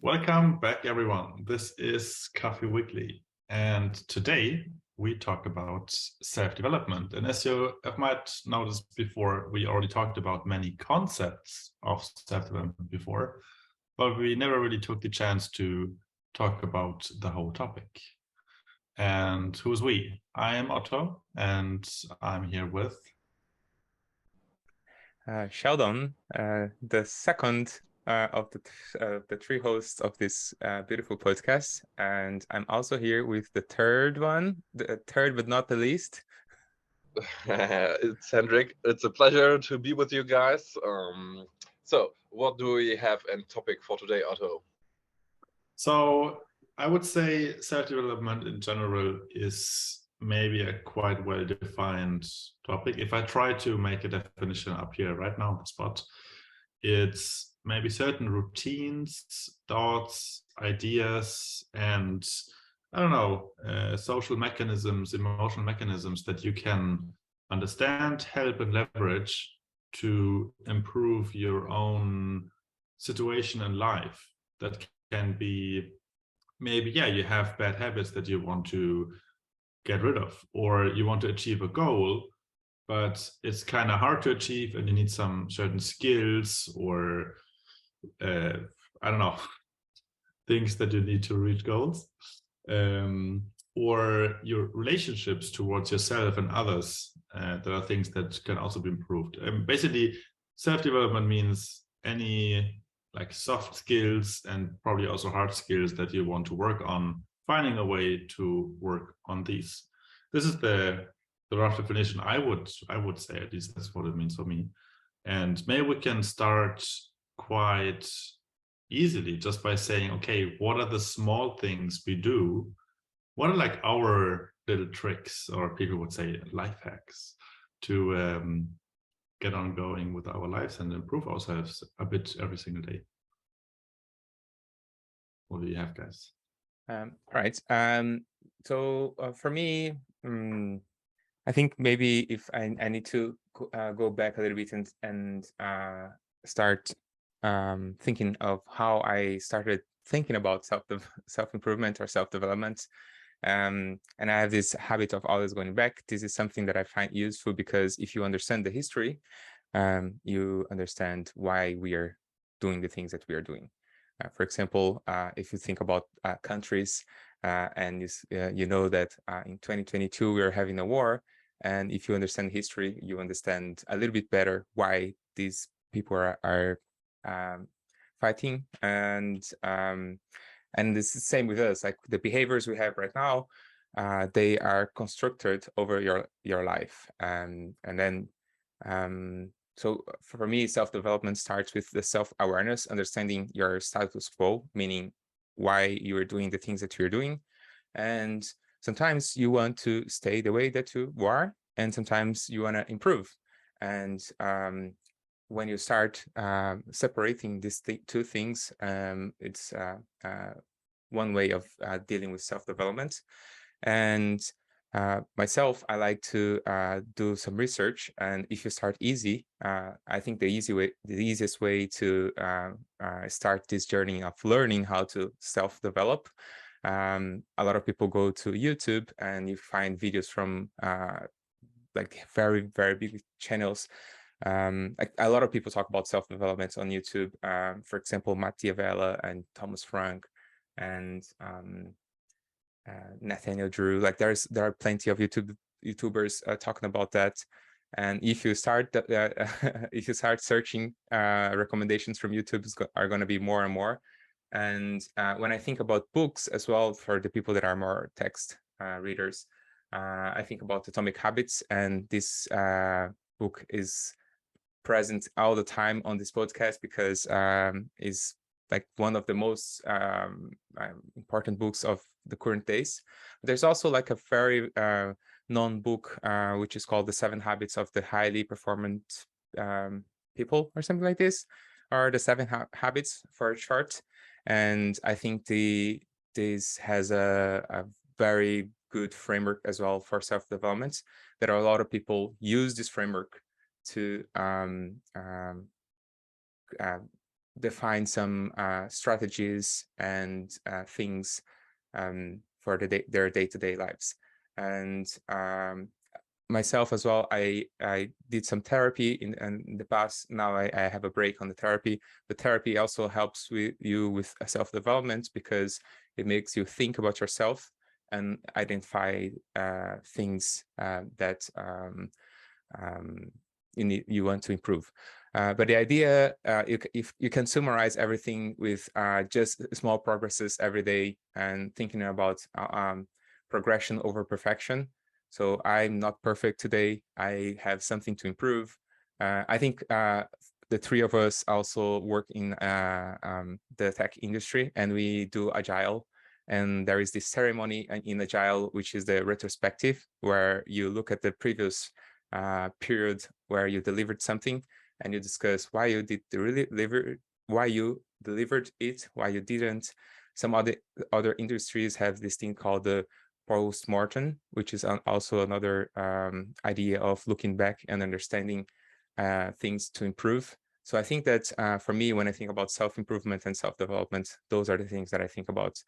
Welcome back, everyone. This is Coffee Weekly, and today we talk about self-development. And as you have might noticed before, we already talked about many concepts of self-development before, but we never really took the chance to talk about the whole topic. And who's we? I am Otto, and I'm here with Sheldon, the second of the three hosts of this beautiful podcast, and I'm also here with the third one, the third but not the least. It's Hendrik. It's a pleasure to be with you guys. So, what do we have in topic for today, Otto? So I would say self-development in general is maybe a quite well-defined topic. If I try to make a definition up here right now on the spot, it's maybe certain routines, thoughts, ideas, and I don't know, social mechanisms, emotional mechanisms that you can understand, help, and leverage to improve your own situation in life. That can be maybe, yeah, you have bad habits that you want to get rid of, or you want to achieve a goal, but it's kind of hard to achieve and you need some certain skills or I don't know, things that you need to reach goals. Or your relationships towards yourself and others. There are things that can also be improved. Basically, self-development means any like soft skills and probably also hard skills that you want to work on, finding a way to work on these. This is the rough definition. I would say, at least that's what it means for me. And maybe we can start quite easily just by saying, okay, what are the small things we do? What are like our little tricks, or people would say life hacks, to get on going with our lives and improve ourselves a bit every single day? What do you have, guys? All right. So for me, I think maybe if I need to go back a little bit and start thinking of how I started thinking about self-improvement or self-development. And I have this habit of always going back. This is something that I find useful because if you understand the history, you understand why we are doing the things that we are doing. For example, if you think about countries and you know that in 2022 we are having a war, and if you understand history, you understand a little bit better why these people are fighting. And this is the same with us. Like the behaviors we have right now, they are constructed over your life, and then so for me, self-development starts with the self-awareness, understanding your status quo, meaning why you are doing the things that you're doing. And sometimes you want to stay the way that you are, and sometimes you want to improve. And when you start separating these two things, it's one way of dealing with self-development. And myself, I like to do some research, and if you start easy, I think the easiest way to start this journey of learning how to self-develop. A lot of people go to YouTube and you find videos from like very, very big channels. Like a lot of people talk about self-development on YouTube. For example, Matt Diavela and Thomas Frank and Nathaniel Drew. Like there are plenty of YouTubers talking about that. And if you start if you start searching, recommendations from YouTube are going to be more and more. And when I think about books as well, for the people that are more text readers, I think about Atomic Habits, and this book is present all the time on this podcast because is like one of the most important books of the current days. There's also like a very known book which is called The 7 Habits of the Highly Performant People, or something like this, or The 7 Habits for short. And I think this has a very good framework as well for self-development. That a lot of people use this framework to define some strategies and things for their day-to-day lives. And myself as well, I did some therapy in the past. Now I have a break on the therapy. The therapy also helps you with self-development, because it makes you think about yourself and identify things that you want to improve. But the idea, if you can summarize everything with just small progresses every day and thinking about progression over perfection. So I'm not perfect today. I have something to improve. I think the three of us also work in the tech industry, and we do Agile. And there is this ceremony in Agile, which is the retrospective, where you look at the previous period where you delivered something, and you discuss why you why you delivered it, why you didn't. Some other industries have this thing called the post-mortem, which is also another idea of looking back and understanding things to improve. So I think that for me, when I think about self-improvement and self-development, those are the things that I think about.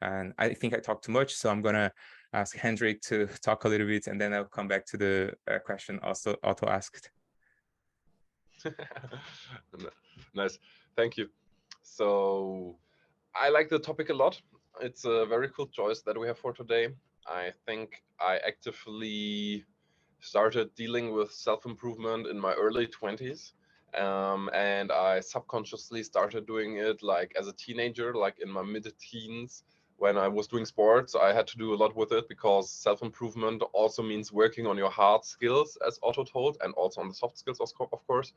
And I think I talked too much, so I'm gonna ask Hendrik to talk a little bit, and then I'll come back to the question also auto-asked. Nice, thank you. So I like the topic a lot. It's a very cool choice that we have for today. I think I actively started dealing with self-improvement in my early 20s. And I subconsciously started doing it like as a teenager, like in my mid-teens. When I was doing sports, I had to do a lot with it, because self-improvement also means working on your hard skills, as Otto told, and also on the soft skills, of course.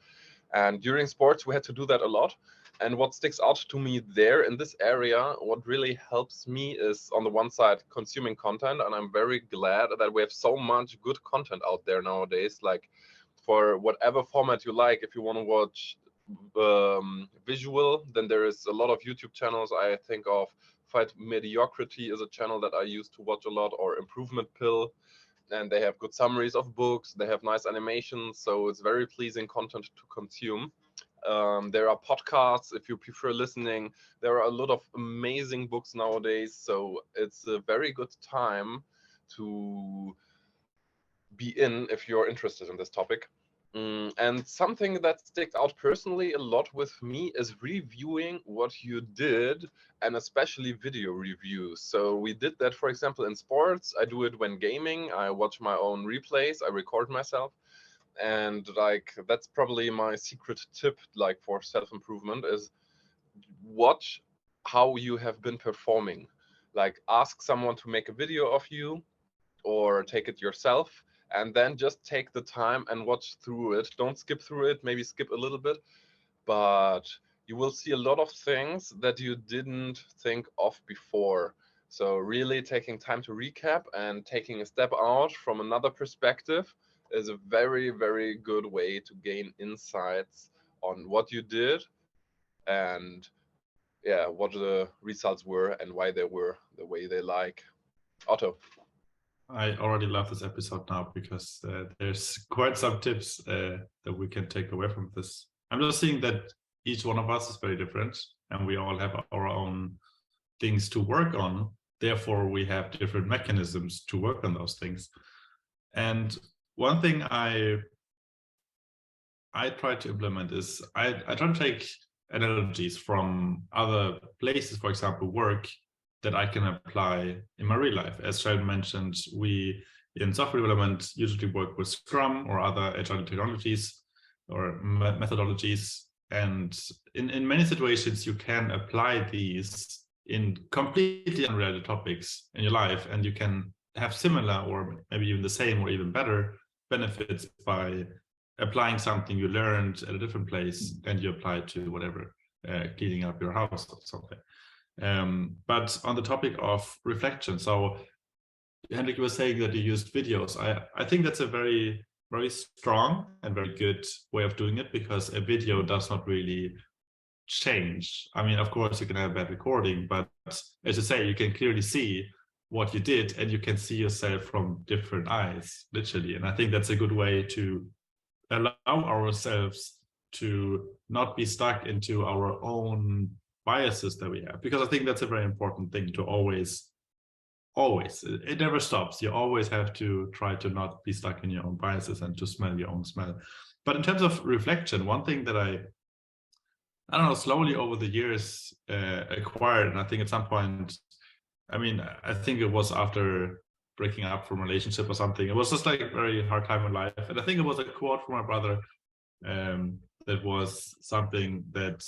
And during sports, we had to do that a lot. And what sticks out to me there in this area, what really helps me is, on the one side, consuming content. And I'm very glad that we have so much good content out there nowadays, like for whatever format you like. If you want to watch visual, then there is a lot of YouTube channels. I think of Fight Mediocrity is a channel that I used to watch a lot, or Improvement Pill. And they have good summaries of books. They have nice animations. So it's very pleasing content to consume. There are podcasts if you prefer listening. There are a lot of amazing books nowadays. So it's a very good time to be in if you're interested in this topic. And something that sticks out personally a lot with me is reviewing what you did, and especially video reviews. So we did that, for example, in sports. I do it when gaming. I watch my own replays. I record myself. And like, that's probably my secret tip, like for self-improvement, is watch how you have been performing. Like, ask someone to make a video of you, or take it yourself, and then just take the time and watch through it. Don't skip through it, maybe skip a little bit, but you will see a lot of things that you didn't think of before. So really taking time to recap and taking a step out from another perspective is a very, very good way to gain insights on what you did, and yeah, what the results were and why they were the way they like. Otto. I already love this episode now, because there's quite some tips that we can take away from this. I'm just seeing that each one of us is very different, and we all have our own things to work on. Therefore, we have different mechanisms to work on those things. And one thing I try to implement is I try to take analogies from other places, for example, work, that I can apply in my real life. As Sheldon mentioned, we in software development usually work with Scrum or other agile technologies or methodologies. And in many situations, you can apply these in completely unrelated topics in your life, and you can have similar, or maybe even the same or even better benefits by applying something you learned at a different place and you apply it to whatever, cleaning up your house or something. But on the topic of reflection, so Hendrik was saying that you used videos. I think that's a very, very strong and very good way of doing it, because a video does not really change. I mean, of course, you can have bad recording, but as you say, you can clearly see what you did, and you can see yourself from different eyes, literally. And I think that's a good way to allow ourselves to not be stuck into our own biases that we have, because I think that's a very important thing to always, it never stops. You always have to try to not be stuck in your own biases and to smell your own smell. But in terms of reflection, one thing that I don't know, slowly over the years acquired, and I think at some point, I mean, I think it was after breaking up from a relationship or something. It was just like a very hard time in life. And I think it was a quote from my brother that was something that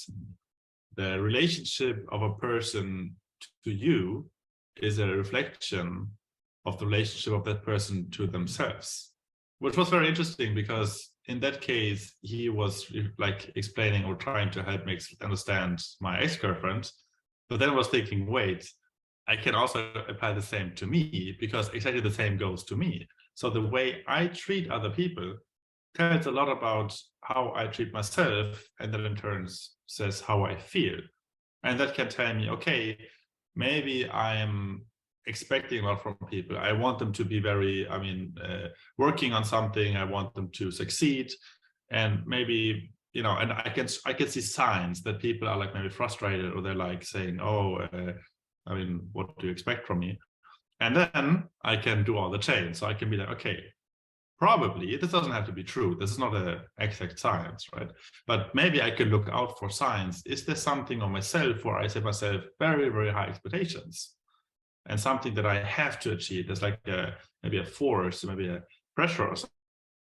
the relationship of a person to you is a reflection of the relationship of that person to themselves, which was very interesting, because in that case, he was like explaining or trying to help me understand my ex-girlfriend, but then I was thinking, wait, I can also apply the same to me, because exactly the same goes to me. So the way I treat other people tells a lot about how I treat myself, and that in turn says how I feel. And that can tell me, okay, maybe I'm expecting a lot from people. I want them to be very, working on something. I want them to succeed. And maybe, and I can see signs that people are like maybe frustrated, or they're like saying, oh, what do you expect from me? And then I can do all the change. So I can be like, okay, probably this doesn't have to be true. This is not an exact science, right? But maybe I can look out for signs. Is there something on myself where I set myself very, very high expectations, and something that I have to achieve? There's like maybe a force, maybe a pressure or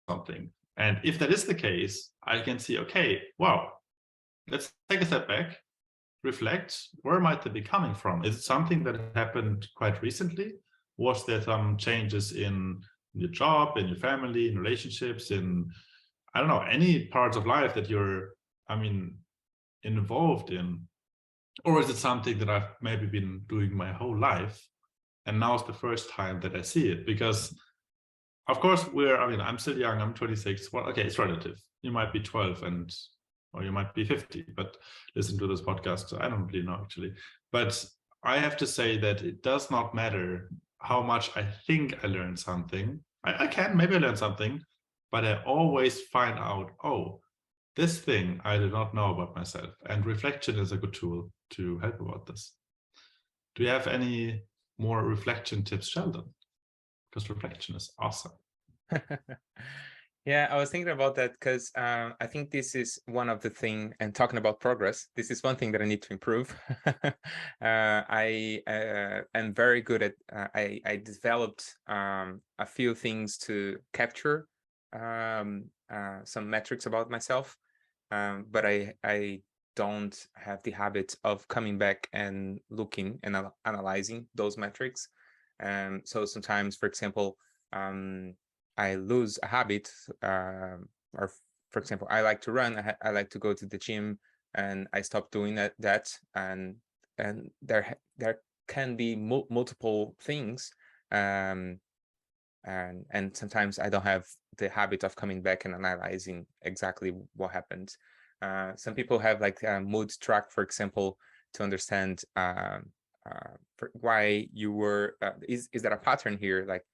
something. And if that is the case, I can see, okay, wow, let's take a step back, reflect, where might that be coming from? Is it something that happened quite recently? Was there some changes in your job, in your family, in relationships, in, I don't know, any parts of life that you're, involved in? Or is it something that I've maybe been doing my whole life, and now it's the first time that I see it? Because of course I'm still young, I'm 26. Well, okay, it's relative. You might be 12 or you might be 50, but listen to this podcast. I don't really know, actually. But I have to say that it does not matter how much I think I learned something. Maybe I learned something, but I always find out, oh, this thing I did not know about myself. And reflection is a good tool to help about this. Do you have any more reflection tips, Sheldon? Because reflection is awesome. Yeah, I was thinking about that because I think this is one of the things, and talking about progress, this is one thing that I need to improve. I am very good at, I developed a few things to capture some metrics about myself, but I don't have the habit of coming back and looking and analyzing those metrics. So sometimes, for example, I lose a habit, or for example, I like to run. I like to go to the gym, and I stop doing that. And there can be multiple things, and sometimes I don't have the habit of coming back and analyzing exactly what happened. Some people have like a mood track, for example, to understand why you were. Is there a pattern here? Like,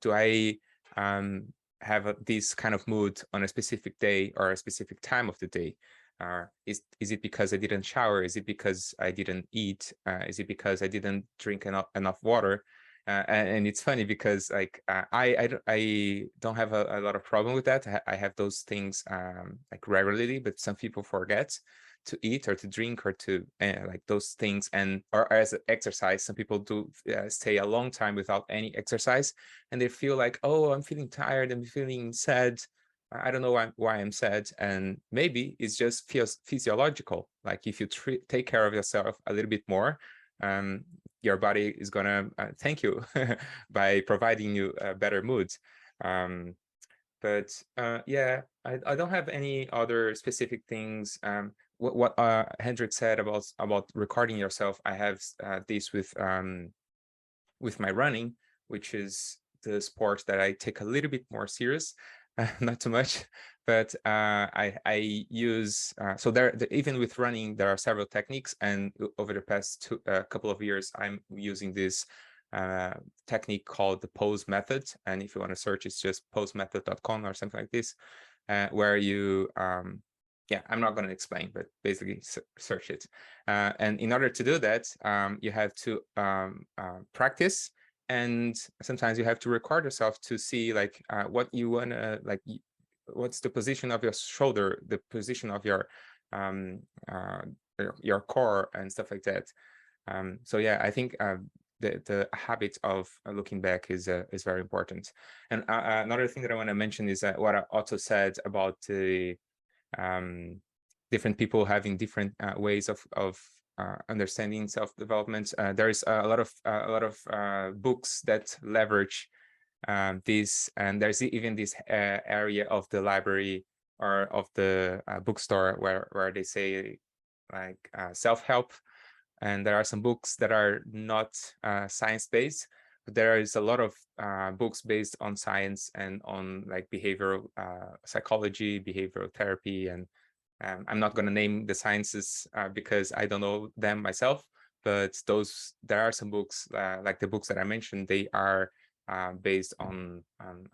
do I have this kind of mood on a specific day or a specific time of the day? Is it because I didn't shower? Is it because I didn't eat? Is it because I didn't drink enough water? And it's funny because like I don't have a lot of problem with that. I have those things like regularly, but some people forget to eat or to drink or to like those things. And or as an exercise, some people do stay a long time without any exercise, and they feel like, oh, I'm feeling tired, I'm feeling sad, I don't know why I'm sad. And maybe it's just physiological. Like if you take care of yourself a little bit more, your body is gonna thank you by providing you a better mood. But yeah, I don't have any other specific things. What Hendrik said about recording yourself, I have this with my running, which is the sport that I take a little bit more serious, not too much, but I use so even with running there are several techniques, and over the past couple of years I'm using this technique called the pose method. And if you want to search, it's just posemethod.com or something like this, where you yeah, I'm not going to explain, but basically search it. And in order to do that, you have to practice, and sometimes you have to record yourself to see like what you want to like. What's the position of your shoulder, the position of your core and stuff like that. So yeah, I think the habit of looking back is very important. And another thing that I want to mention is what Otto said about the different people having different ways of understanding self-development. There is a lot of books that leverage this, and there's even this area of the library or of the bookstore where they say like self-help, and there are some books that are not science-based, but there is a lot of books based on science and on like behavioral psychology, behavioral therapy, and I'm not going to name the sciences because I don't know them myself, but there are some books like the books that I mentioned, they are based on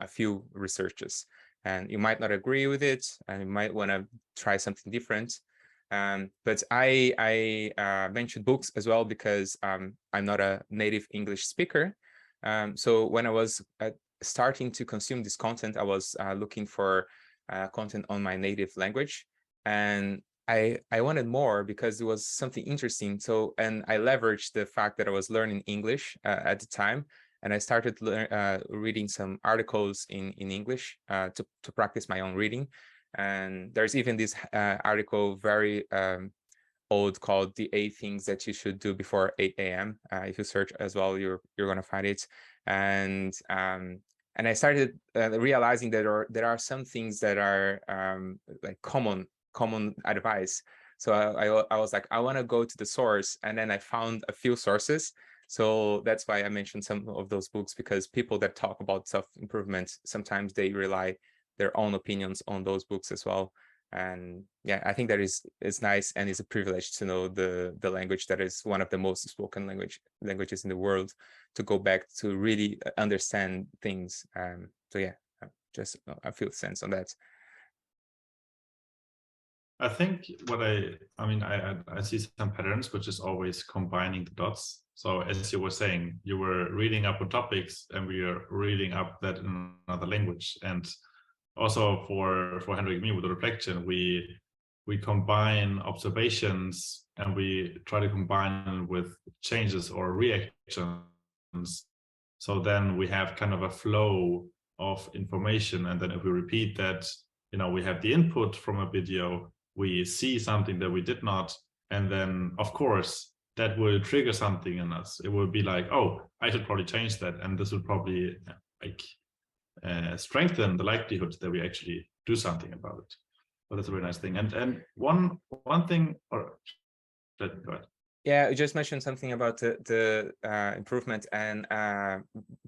a few researches, and you might not agree with it, and you might want to try something different. But I mentioned books as well because I'm not a native English speaker. So when I was starting to consume this content, I was looking for content on my native language, and I wanted more because it was something interesting. So, and I leveraged the fact that I was learning English at the time, and I started reading some articles in English to practice my own reading. And there's even this article, very old, called "The 8 Things That You Should Do Before 8 a.m." If you search as well, you're going to find it. And I started realizing that there are some things that are like common advice. So I was like, I want to go to the source, and then I found a few sources. So that's why I mentioned some of those books, because people that talk about self-improvement, sometimes they rely their own opinions on those books as well. And yeah, I think that it's nice, and it's a privilege to know the language that is one of the most spoken languages in the world, to go back to really understand things. So yeah, just I feel sense on that. I think I mean, I see some patterns, which is always combining the dots. So as you were saying, you were reading up on topics, and we are reading up that in another language. And also for Henrik and me, with the reflection, we combine observations, and we try to combine with changes or reactions. So then we have kind of a flow of information, and then if we repeat that, you know, we have the input from a video, we see something that we did not, and then of course that will trigger something in us. It will be like, oh, I should probably change that, and this will probably like strengthen the likelihood that we actually do something about it. So that's a very nice thing. And one thing, or go ahead. Yeah, you just mentioned something about the improvement, and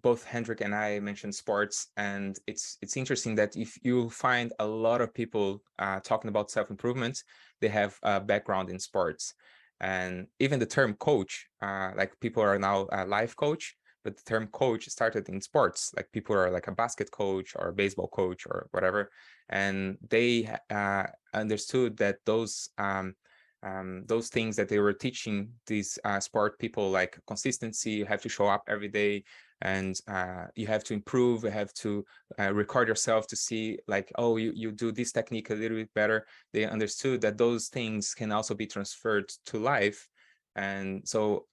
both Hendrik and I mentioned sports, and it's interesting that if you find a lot of people talking about self-improvement, they have a background in sports. And even the term coach, like people are now a life coach, but the term coach started in sports. Like people are like a basket coach or a baseball coach or whatever, and they understood that those things that they were teaching these sport people, like consistency, you have to show up every day, and you have to improve, you have to record yourself to see like, oh, you do this technique a little bit better. They understood that those things can also be transferred to life. And so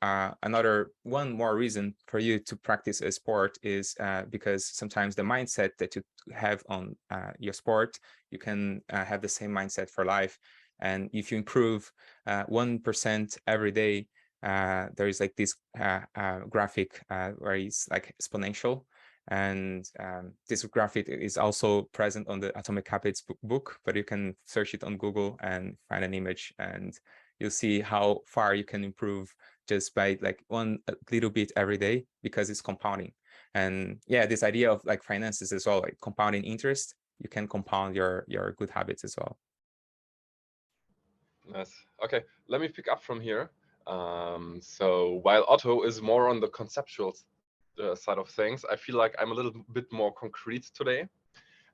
one more reason for you to practice a sport is because sometimes the mindset that you have on your sport, you can have the same mindset for life. And if you improve 1% every day, there is like this graphic where it's like exponential. And this graphic is also present on the Atomic Habits book, but you can search it on Google and find an image, and you'll see how far you can improve just by like a little bit every day, because it's compounding. And yeah, this idea of like finances as well, like compounding interest, you can compound your good habits as well. Nice. Okay, let me pick up from here. So while Otto is more on the conceptual side of things, I feel like I'm a little bit more concrete today.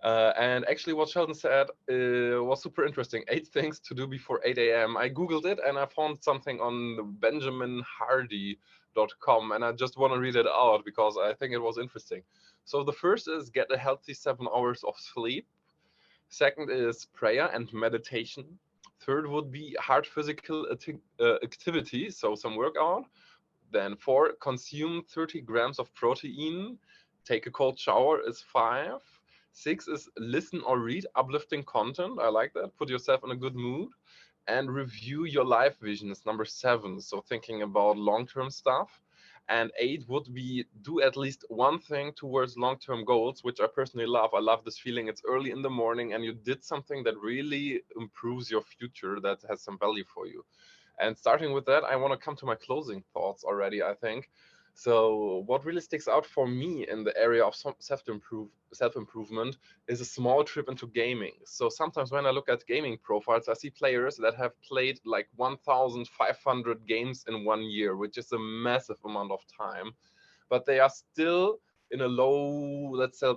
And actually what Sheldon said was super interesting. 8 things to do before 8 a.m. I Googled it and I found something on benjaminhardy.com, and I just want to read it out because I think it was interesting. So the first is get a healthy 7 hours of sleep. Second is prayer and meditation. Third would be hard physical activity, so some workout. Then 4, consume 30 grams of protein. Take a cold shower is 5. 6 is listen or read uplifting content. I like that. Put yourself in a good mood. And review your life vision is number 7. So thinking about long-term stuff. And 8 would be do at least one thing towards long-term goals, which I personally love. I love this feeling. It's early in the morning and you did something that really improves your future, that has some value for you. And starting with that, I want to come to my closing thoughts already, I think. So what really sticks out for me in the area of self-improvement is a small trip into gaming. So sometimes when I look at gaming profiles, I see players that have played like 1,500 games in 1 year, which is a massive amount of time. But they are still in a low, let's say,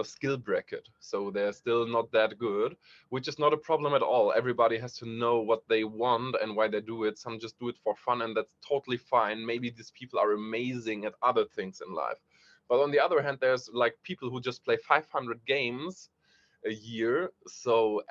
skill bracket. So they're still not that good, which is not a problem at all. Everybody has to know what they want and why they do it. Some just do it for fun, and that's totally fine. Maybe these people are amazing at other things in life. But on the other hand, there's like people who just play 500 games a year,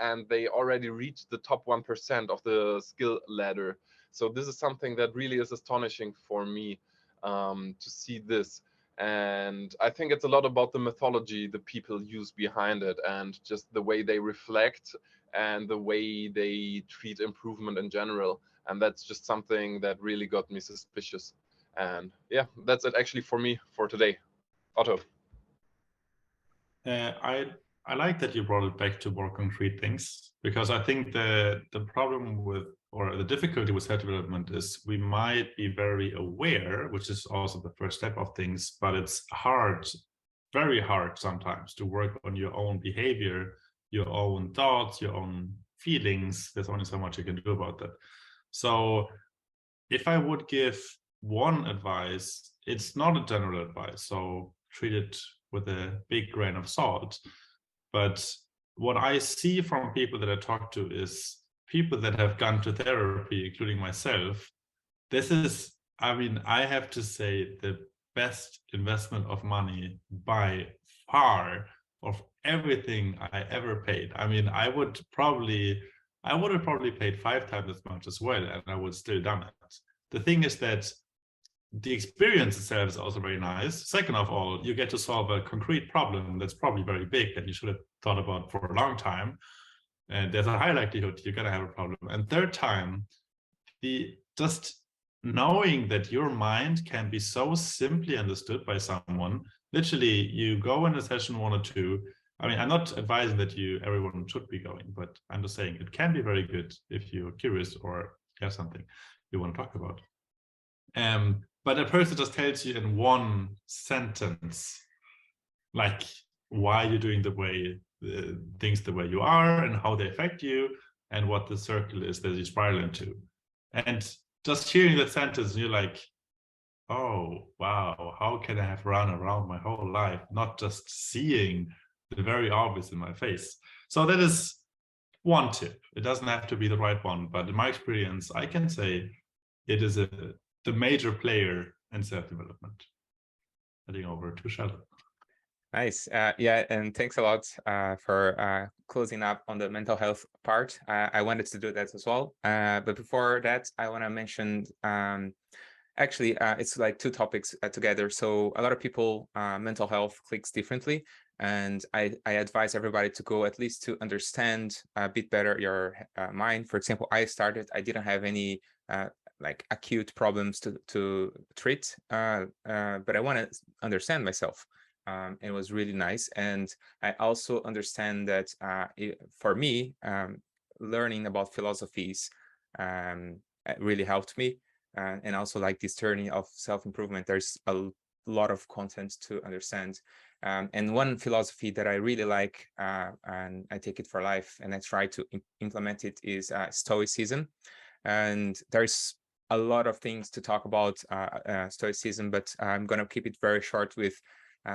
and they already reached the top 1% of the skill ladder. So this is something that really is astonishing for me, to see this. And I think it's a lot about the mythology the people use behind it, and just the way they reflect and the way they treat improvement in general. And that's just something that really got me suspicious. And yeah, that's it actually for me for today. Otto. I like that you brought it back to more concrete things, because I think the problem with, or the difficulty with self-development is we might be very aware, which is also the first step of things, but it's hard, very hard sometimes to work on your own behavior, your own thoughts, your own feelings. There's only so much you can do about that. So if I would give one advice, it's not a general advice, so treat it with a big grain of salt. But what I see from people that I talk to is people that have gone to therapy, including myself. This is, I mean, I have to say, the best investment of money by far of everything I ever paid. I mean, I would have probably paid 5 times as much as well, and I would still done it. The thing is that the experience itself is also very nice. Second of all, you get to solve a concrete problem that's probably very big that you should have thought about for a long time. And there's a high likelihood you're going to have a problem. And third time, the just knowing that your mind can be so simply understood by someone. Literally, you go in a session 1 or 2. I mean, I'm not advising that everyone should be going, but I'm just saying it can be very good if you're curious or have something you want to talk about. But a person just tells you in one sentence, like why you're doing things the way you are and how they affect you and what the circle is that you spiral into. And just hearing that sentence, you're like, oh, wow, how can I have run around my whole life, not just seeing the very obvious in my face? So that is one tip. It doesn't have to be the right one, but in my experience, I can say it is the major player in self-development. Heading over to Sheldon. Nice. Yeah, and thanks a lot for closing up on the mental health part. I wanted to do that as well. But before that, I want to mention, actually, it's like 2 topics together. So a lot of people, mental health clicks differently. And I advise everybody to go at least to understand a bit better your mind. For example, I didn't have any like acute problems to treat, but I want to understand myself. It was really nice. And I also understand that for me, learning about philosophies really helped me. And also like this journey of self-improvement, there's a lot of content to understand. And one philosophy that I really like, and I take it for life and I try to implement it, is Stoicism. And there's a lot of things to talk about Stoicism, but I'm going to keep it very short with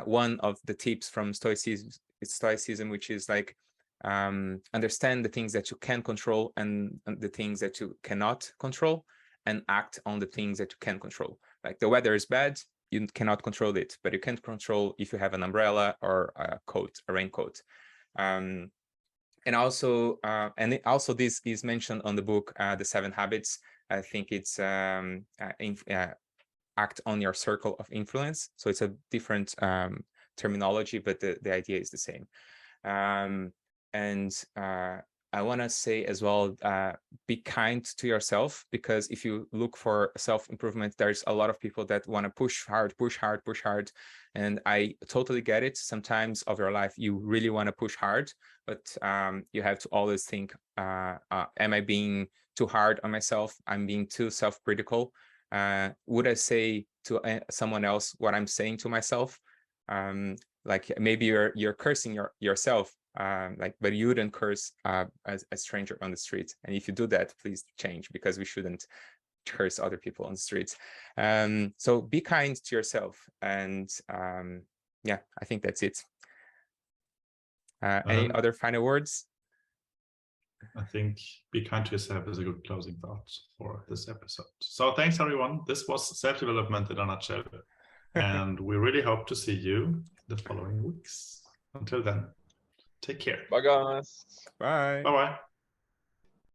one of the tips from Stoicism stoicism, which is like understand the things that you can control and the things that you cannot control, and act on the things that you can control. Like the weather is bad, you cannot control it, but you can control if you have an umbrella or a coat, a raincoat. And also this is mentioned on the book, The 7 Habits. I think it's act on your circle of influence. So it's a different terminology, but the idea is the same. I want to say as well, be kind to yourself, because if you look for self-improvement, there's a lot of people that want to push hard. And I totally get it. Sometimes of your life, you really want to push hard, but you have to always think, am I being too hard on myself? I'm being too self-critical. Would I say to someone else what I'm saying to myself? Like maybe you're cursing yourself, but you wouldn't curse a stranger on the street. And if you do that, please change, because we shouldn't curse other people on the streets. So be kind to yourself. And yeah, I think that's it. Any other final words? I think be kind to yourself is a good closing thought for this episode. So thanks, everyone. This was self-development in a nutshell. And we really hope to see you the following weeks. Until then, take care. Bye, guys. Bye. Bye-bye.